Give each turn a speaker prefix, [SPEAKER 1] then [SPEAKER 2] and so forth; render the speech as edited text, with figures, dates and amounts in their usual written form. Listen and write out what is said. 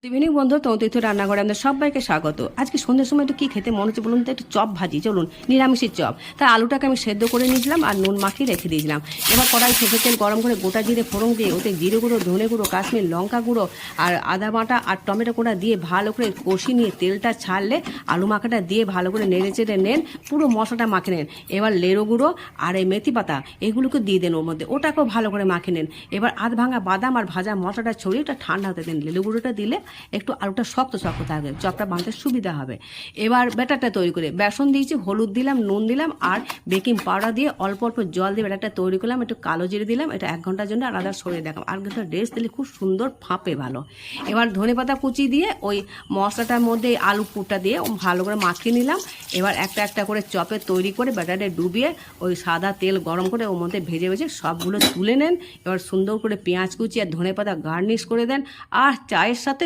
[SPEAKER 1] Evening বন্ধু, তৌতীর্থ রান্নাঘরে আমাদের সবাইকে স্বাগত। আজকে সন্ধ্যের সময় একটু কী খেতে মনে হচ্ছে বলুন তো? একটু চপ ভাজি, চলুন নিরামিষের চপ। তাই আলুটাকে আমি সেদ্ধ করে নিয়েছিলাম আর নুন মাখিয়ে রেখে দিয়েছিলাম। এবার কড়াই সরষের তেল গরম করে গোটা জিরে ফোড়ন দিয়ে ওতে জিরে গুঁড়ো, ধনে গুঁড়ো, কাশ্মীর লঙ্কা গুঁড়ো আর আদা বাটা আর টমেটো কোড়া দিয়ে ভালো করে কষি নিয়ে তেলটা ছাড়লে আলু মাখাটা দিয়ে ভালো করে নেড়ে চেড়ে নেন, পুরো মশলাটা মাখে নেন। এবার লেড়ো গুঁড়ো আর এই মেথি পাতা এগুলোকে দিয়ে দেন ওর মধ্যে, ওটাকেও ভালো করে মাখে নেন। এবার আধ ভাঙা বাদাম আর ভাজা মশলাটা ছড়িয়ে ওটা ঠান্ডা হতে দেন। লেবু গুঁড়োটা দিলে একটু আলুটা শক্ত শক্ত থাকবে, চপটা বানাতে সুবিধা হবে। এবার ব্যাটারটা তৈরি করে বেসন দিয়েছি, হলুদ দিলাম, নুন দিলাম আর বেকিং পাউডার দিয়ে অল্প অল্প জল দিয়ে ব্যাটারটা তৈরি করলাম। একটু কালো জিরে দিলাম, এটা 1 ঘন্টার জন্য আলাদা সরিয়ে রাখলাম। আর ঘন্টা রেস্ট দিলে খুব সুন্দর ফাঁপে ভালো। এবার ধনেপাতা কুচি দিয়ে ওই মশলাটার মধ্যে আলু পুরটা দিয়ে ভালো করে মাখিয়ে নিলাম। এবার একটা একটা করে চপে তৈরি করে ব্যাটারে ডুবিয়ে ওই সাদা তেল গরম করে ওর মধ্যে ভেজে ভেজে সবগুলো তুলে নেন। এবার সুন্দর করে পেঁয়াজ কুচি আর ধনেপাতা গার্নিশ করে দেন আর চায়ের সাথে